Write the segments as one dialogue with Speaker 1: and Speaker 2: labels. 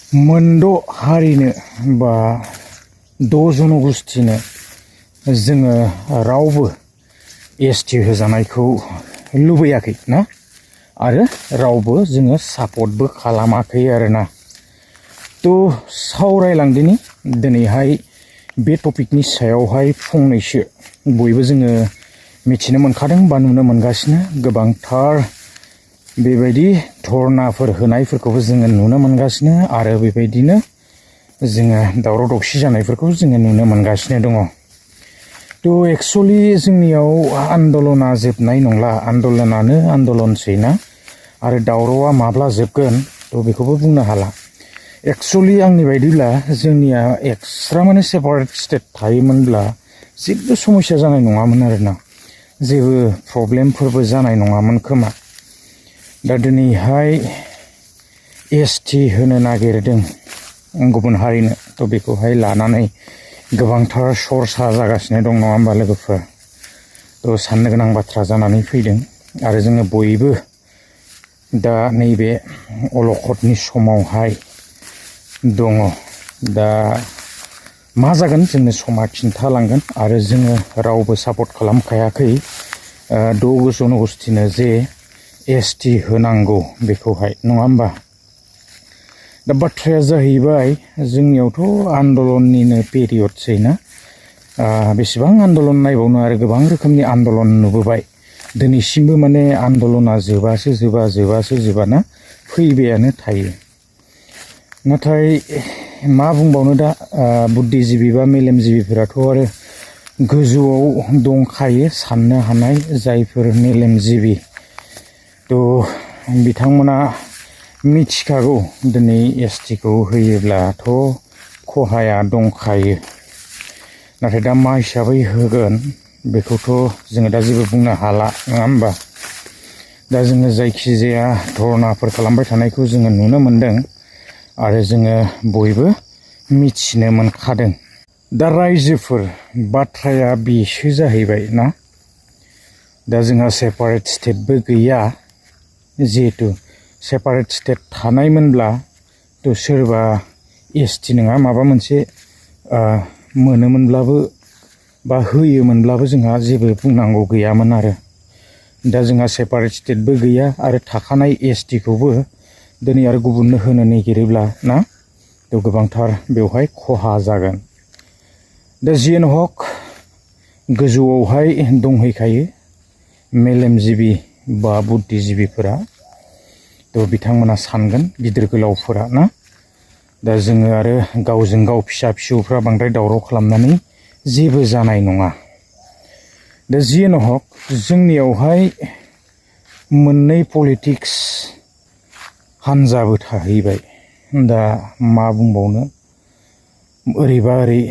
Speaker 1: मोनद' हारिनो बा 6 जनगोष्ठीनो जोङो रावबो एसटि होजानायखौ लुबैयाखै ना आरो रावबो जोङो सापर्टबो खालामाखै आरोना। थ' सावरायलांदिनि दिनैहाय बे टपिकनि सायावहाय फंनैसो बयबो जोङो मिथिनो मोनखादों बा नुनो मोनगासिनो गोबांथार बेबायदि धरनाफोर होनायफोरखौबो जोङो नुनो मोनगासिनो आरो बेबायदिनो जोङो दावराव दावसि जानायफोरखौ जोङो नुनो मोनगासिनो दङ। थ' एक्सुवेलि जोंनियाव आन्दलना जोबनाय नंला, आन्दलनानो आन्दलनसै ना आरो दावरावा माब्ला जोबगोन थ' बेखौबो बुंनो हाला। एक्सुवेलि आंनि बायदिब्ला जोंनिया एक्सट्रा माने सेपारेट स्टेट थायोमोनब्ला जेबो समस्या जानाय नङामोन आरोना, जेबो प्रब्लेमफोरबो जानाय नङामोन खोमा। दा दिनैहाय एसटि होनो नागिरदों गुबुन हारिनो, थ' बेखौहाय लानानै गोबांथार सरसा जागासिनो दं नङा होमबा लोगोफोर। थ' साननो गोनां बाथ्रा जानानै फैदों आरो जोङो बयबो दा नैबे अलखदनि समावहाय दङ। दा मा जागोन जोंनो समा खिन्थालांगोन आरो जोङो रावबो सापर्ट खालामखायाखै 6 जनगोष्ठीनो जे एसटि होनांगौ बेखौहाय, नङा होमबा। दा बाथ्राया जाहैबाय जोंनियावथ' आन्दलननिनो पेरियडसै ना, बेसेबां आन्दलन नायबावनो आरो गोबां रोखोमनि आन्दलन नुबोबाय। दिनैसिमबो माने आन्दलना जोबा ना फैबायानो थायो। नाथाय मा बुंबावनो दा बुद्धिजिबि बा मेलेमजिबिफोराथ' आरो गोजौआव दंखायो साननो हानाय जायफोर मेलेमजिबि, थ' बिथांमोना मिथिखागौ दिनै एसटिखौ होयोब्लाथ' खहाया दंखायो। नाथाय दा मा हिसाबै होगोन बेखौथ' जोङो दा जेबो बुंनो हाला नङा होमबा। दा जोङो जायखिजाया धरनाफोर खालामबाय थानायखौ जोङो नुनो मोनदों आरो जोङो बयबो मिथिनो मोनखादों। दा रायजोफोर बाथ्राया बेसो जाहैबाय ना, दा जोंहा सेपारेट स्टेटबो गैया। जिहेतु सेपारेट स्टेट थानायमोनब्ला थ' सोरबा एसटि नङा माबा मोनसे मोनोमोनब्लाबो बा होयोमोनब्लाबो जोंहा जेबो बुंनांगौ गैयामोन आरो। दा जोंहा सेपारेट स्टेटबो गैया आरो थाखानाय एसटिखौबो दिनै आरो गुबुननो होनो नागिरोब्ला ना थ' गोबांथार बेवहाय खहा जागोन। दा जियानो हक गोजौआवहाय दंहैखायो मेलेमजिबि बा बुद्धिजिबिफोरा, थ' बिथांमोना सानगोन गिदिर गोलावफोरा ना। दा जोङो आरो गावजों गाव फिसा फिसौफ्रा बांद्राय दावराव खालामनानै जेबो जानाय नङा। दा जियानो हक जोंनियावहाय मोननै पलिटिक्स हान्जाबो थाहैबाय। दा मा बुंबावनो, ओरैबा ओरै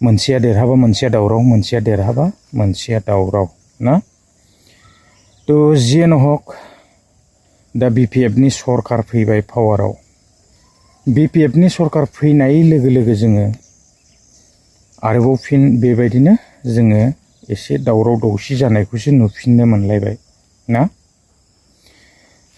Speaker 1: मोनसेया देरहाबा मोनसेया दावराव, मोनसेया देरहाबा मोनसेया दावराव ना। थ' जियानो हक दा बिपिएफनि सरकार फैबाय पावाराव। बिपिएफनि सरकार फैनाय लोगो लोगो जोङो आरोबाव फिन बेबायदिनो जोङो एसे दावराव दावसि जानायखौसो नुफिननो मोनलायबाय ना।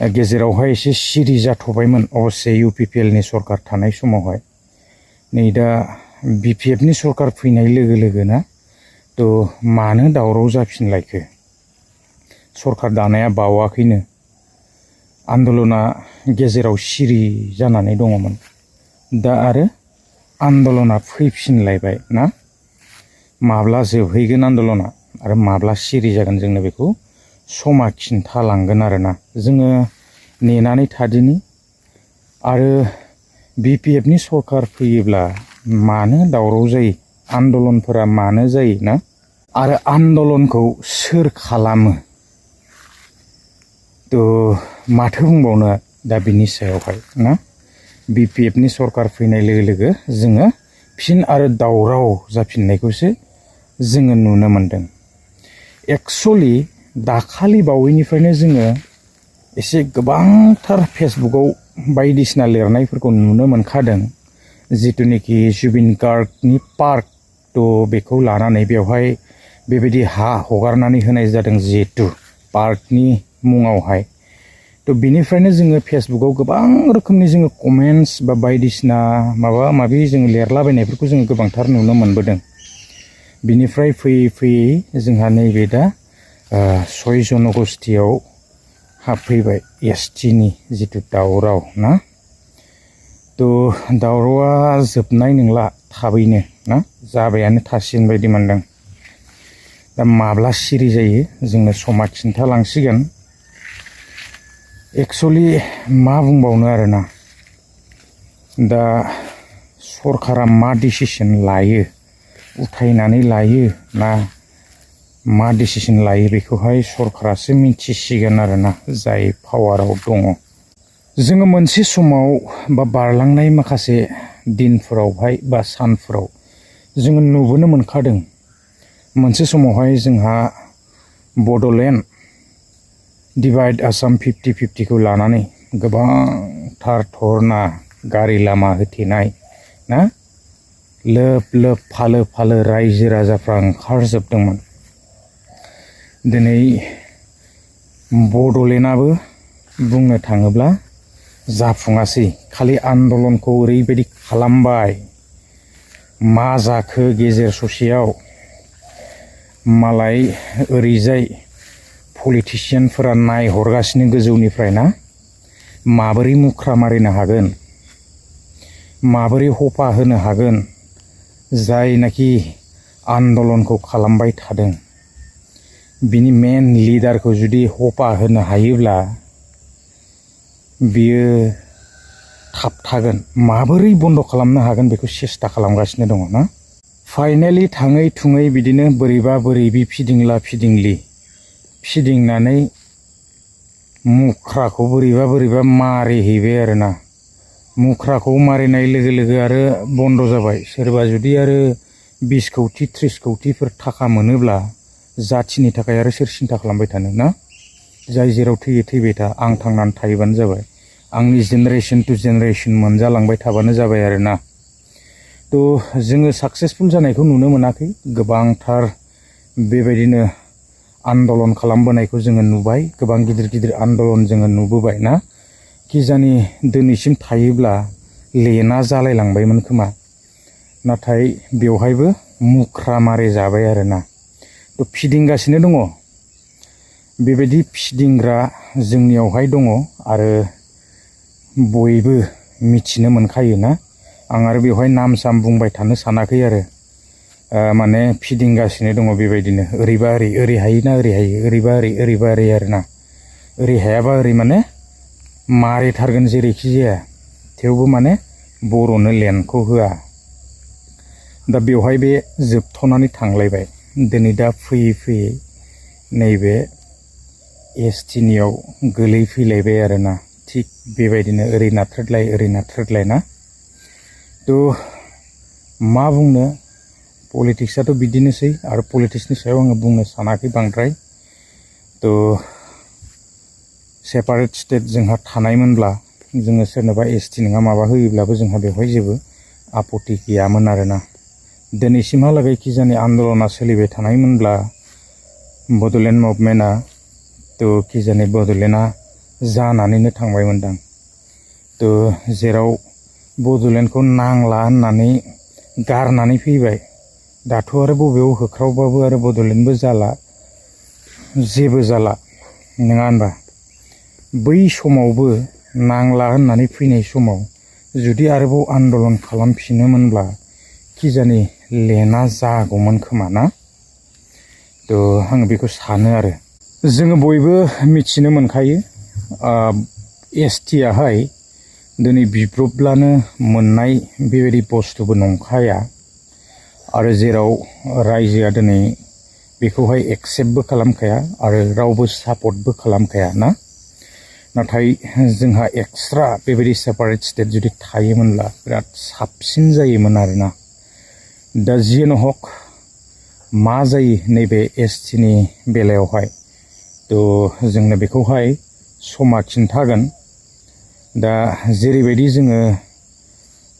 Speaker 1: गेजेरावहाय एसे सिरि जाथ'बायमोन अबस्से इउपिपिएलनि सरकार थानाय समावहाय। नै दा बिपिएफनि सरकार फैनाय लोगो लोगोना थ' मानो दावराव जाफिनलायखो। सरकार दानाया बावाखैनो, आन्दलना गेजेराव सिरि जानानै दङमोन, दा आरो आन्दलना फैफिनलायबाय ना। माब्ला जोबहैगोन आन्दलना आरो माब्ला सिरि जागोन जोंनो बेखौ समा खिन्थालांगोन आरोना। जोङो नेनानै थादिनि आरो बिपिएफनि सरकार फैयोब्ला मानो दावराव जायो, आन्दलनफोरा मानो जायो ना आरो आन्दलनखौ सोर खालामो, थ' माथो बुंबावनो दा बिनि सायावहाय ना। बिपिएफनि सरकार फैनाय लोगो लोगो जोङो फिन आरो दावराव जाफिननायखौसो जोङो नुनो मोनदों। एक्सुवेलि दाखालि बावैनिफ्रायनो जोङो एसे गोबांथार फेसबुकआव बायदिसिना लिरनायफोरखौ नुनो मोनखादों, जिथुनिखि जुबिन गार्गनि पार्क थ' बेखौ लानानै बेवहाय बेबायदि हा हगारनानै होनाय जादों जिहेतु पार्कनि मुङावहाय। थ' बिनिफ्रायनो जोङो फेसबुकाव गोबां रोखोमनि जोङो कमेन्ट्स बा बायदिसिना माबा माबि जोङो लिरलाबायनायफोरखौ जोङो गोबांथार नुनो मोनबोदों। बिनिफ्राय फैयै फैयै जोंहा नैबे दा 6 जन'गस्थियाव हाबफैबाय एसटिनि जिथु दावराव ना। थ' दावरावआ जोबनाय नंला थाबैनो ना, जाबायानो थासिगोन बायदि मोनदों। दा माब्ला सिरि जायो जोंनो समा खिन्थालांसिगोन। एक्सुवेलि मा बुंबावनो आरोना, दा सरकारा मा डिसिसन लायो, उथायनानै लायो ना मा डिसिसन लायो बेखौहाय सरकारासो मिथिसिगोन आरोना, जाय पावाराव दङ। जोङो मोनसे समाव बा बारलांनाय माखासे दिनफोरावहाय बा सानफोराव जोङो नुबोनो मोनखादों। मोनसे समावहाय जोंहा बड'लेण्ड डिभाइड आसाम 50-50खौ लानानै गोबांथार धरना, गारि लामा होथेनाय ना, लोब लोब फालो फालो रायजो राजाफ्रा ओंखारजोबदोंमोन। दिनै बड'लेण्डआबो बुंनो थाङोब्ला जाफुङासै। खालि आन्दलनखौ ओरैबायदि खालामबाय, मा जाखो गेजेर ससेयाव मालाय ओरैजाय पलिटिसियानफोरा नायहरगासिनो गोजौनिफ्राय ना, माबोरै मुख्रा मारिनो हागोन, माबोरै हफा होनो हागोन, जायनाखि आन्दलनखौ खालामबाय थादों बिनि मेन लिडारखौ जुदि हफा होनो हायोब्ला बियो थाबथागोन, माबोरै बन्द' खालामनो हागोन बेखौ सेस्था खालामगासिनो दङ ना। फाइनेलि थाङै थुङै बिदिनो बोरैबा बोरैबि फिदिंला फिदिंलि फिदिंनानै मुख्राखौ बोरैबा बोरैबा मारिहैबाय आरोना। मुख्राखौ मारिनाय लोगो लोगो आरो बन्द' जाबाय। सोरबा जुदि आरो 20 कौटि 30 कौटिफोर थाखा मोनोब्ला जाथिनि थाखाय आरो सोर सिन्था खालामबाय थानो ना। जाय जेराव थैयो थैबाय था, आं थांनानै थायोबानो जाबाय, आंनि जेनेरेसन टु जेनेरेसन मोनजालांबाय थाबानो जाबाय आरोना। थ' जोङो साक्सेसफुल जानायखौ नुनो मोनाखै। गोबांथार बेबायदिनो आन्दलन खालामबोनायखौ जोङो नुबाय, गोबां गिदिर गिदिर आन्दलन जोङो नुबोबाय ना। किजानि दिनैसिम थायोब्ला लेना जालायलांबायमोन खोमा, नाथाय बेवहायबो मुख्रा मारि जाबाय आरोना। थ' फिदिंगासिनो दङ, बेबायदि फिदिंग्रा जोंनियावहाय दङ आरो बयबो मिथिनो मोनखायो ना। आं आरो बेवहाय नाम साम बुंबाय थानो सानाखै आरो, माने फिदिंगासिनो दङ बेबायदिनो, ओरैबा ओरै, ओरै हायोना ओरै हायो, ओरैबा ओरै, ओरैबा ओरै आरोना। ओरै हायाबा ओरै माने मारिथारगोन जेरैखि जाया, थेवबो माने बर'नो लेन्डखौ होआ। दा बेवहाय बे जोबथ'नानै थांलायबाय। दिनै दा फैयै फैयै नैबे एसटिनियाव गोलैफैलायबाय आरोना। थिग बेबायदिनो ओरै नाथ्रोदलाय ओरै नाथ्रोदलाय ना। थ' मा बुंनो, पलिटिक्सआथ' बिदिनोसै, आरो पलिटिक्सनि सायाव आङो बुंनो सानाखै बांद्राय। थ' सेपारेट स्टेट जोंहा थानायमोनब्ला जोङो सोरनोबा एसटि नङा माबा होयोब्लाबो जोंहा बेवहाय जेबो आपत्ति गैयामोन आरोना। दिनैसिमहालागै किजानि आन्दलना सोलिबाय थानायमोनब्ला बड'लेण्ड मुभमेन्टआ, थ' किजानि बड'लेण्डआ जानानैनो थांबायमोनदां। थ' जेराव बड'लेण्डखौ नांला होननानै गारनानै फैबाय, दाथ' आरो बबेयाव होख्रावबाबो आरो बड'लेण्डबो जाला, जेबो जाला, नङा होनबा। बै समावबो नांला होननानै फैनाय समाव जुदि आरोबाव आन्दलन खालामफिनोमोनब्ला किजानि लेना जागौमोन खोमा ना। थ' आं बेखौ सानो आरो। जोङो बयबो मिथिनो मोनखायो, एसटिआहाय दिनै बिब्रबब्लानो मोननाय बेबायदि बुस्थुबो नंखाया, आरो जेराव रायजोआ दिनै बेखौहाय एक्सेप्टबो खालामखाया आरो रावबो सापर्टबो खालामखाया ना। नाथाय जोंहा एक्सट्रा बेबायदि सेपारेट स्टेट जुदि थायोमोनब्ला बिराद साबसिन जायोमोन आरोना। दा जियानो हक मा जायो नैबे एसटिनि बेलायावहाय, थ' जोंनो बेखौहाय समा खिन्थागोन। दा जेरैबायदि जोङो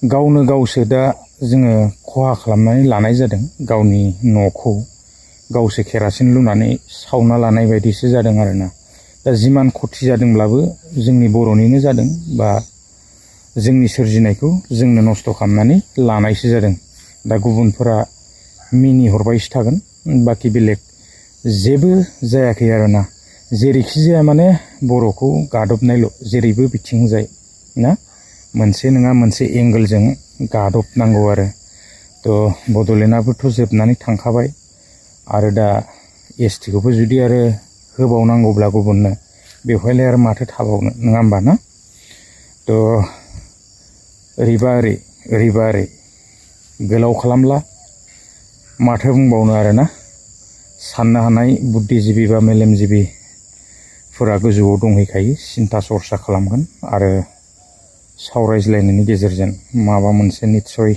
Speaker 1: गावनो गावसो दा जोङो खहा खालामनानै लानाय जादों, गावनि न'खौ गावसो केरासिन लुनानै सावना लानाय बायदिसो जादों आरोना। दा जिमान खथि जादोंब्लाबो जोंनि बर'निनो जादों बा जोंनि सोरजिनायखौ जोंनो नस्थ' खालामनानै लानायसो जादों। दा गुबुनफोरा मिनिहरबायसो थागोन, बाखि बेलेग जेबो जायाखै आरोना। जेरैखि जाया माने बर'खौ गादबनायल' जेरैबो बिथिंजाय ना मोनसे नङा मोनसे एंगोलजों गादबनांगौ आरो। थ' बड'लेण्डआबोथ' जोबनानै थांखाबाय आरो दा एसटिखौबो जुदि आरो होबावनांगौब्ला गुबुननो बेवहायलाय आरो माथो थाबावनो, नङा होमबा ना? थ' ओरैबा ओरै ओरैबा ओरै गोलाव खालामला माथो बुंबावनो आरोना। साननो हानाय बुद्धिजिबि बा मेलेमजिबिफोरा गोजौआव दंहैखायो, सिन्था सरसा खालामगोन आरो सावरायज्लायनायनि गेजेरजों माबा मोनसे निस्सय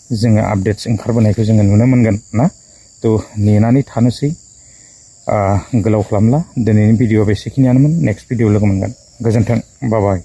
Speaker 1: जोङो आपडेट्स ओंखारबोनायखौ जोङो नुनो मोनगोन ना। थ' नेनानै थानोसै, गोलाव खालामला। दिनैनि भिडिअ'आ बेसेखिनियानोमोन। नेक्स्ट भिडिअ लोगो मोनगोन। गोजोन्थों, बाय बाय।